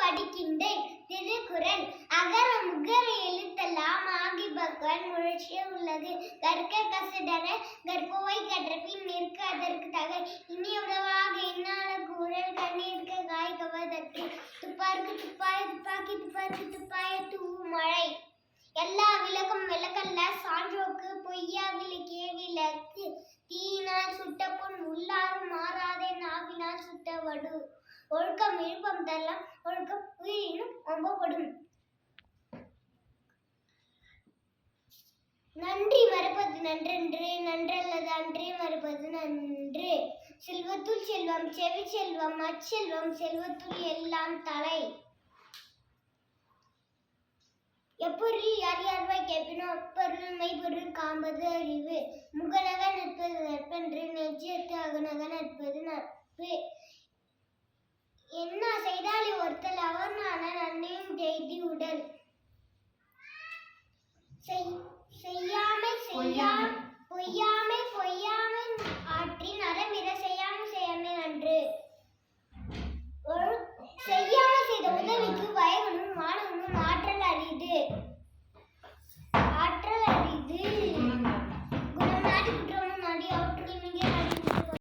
படிக்கின்றேன். திருக்குறள். அகர முகர எழுத்தெல்லாம் ஆகி பகவான் முழற்றிய உள்ளது. கற்க கசடர கற்பவை கற்றபின் நிற்க அதற்கு தக. இனி உறவாக என்னால கூறல் கண்ணீர்க்க காய் கவதற்கு. துப்பாருக்கு துப்பாய துப்பாக்கி துப்பாருக்கு துப்பாய தூவும் மழை. எல்லா விளக்கும் விளக்கல்ல சான்றோக்கு பொய்யா விளக்கிய விளக்கு. தீயினால் சுட்ட பொன் உள்ளாரும் மாறாதே நாவினால் சுட்ட வடு. ஒழுக்கம் விழுப்பம் தரலாம் ஒழுக்கம் உயிரினும் ஒம்பப்படும். நன்றி மறப்பது நன்றன்று நன்றல்லது அன்றே மறப்பது நன்று. செல்வத்துள் செல்வம் செவி செல்வம் அச்செல்வம் செல்வத்துள் எல்லாம் தலை. எப்பொருள் யார் யார்வாய் கேட்பினோ அப்பொருள் மெய்ப்பொருள் காண்பது அறிவு. முகநக நட்பது நட்பன்று நெஞ்சத்து அகநக நட்பது நட்பு. என்ன செய்தாலே ஒருத்தல் அவர் நான நன்மையும்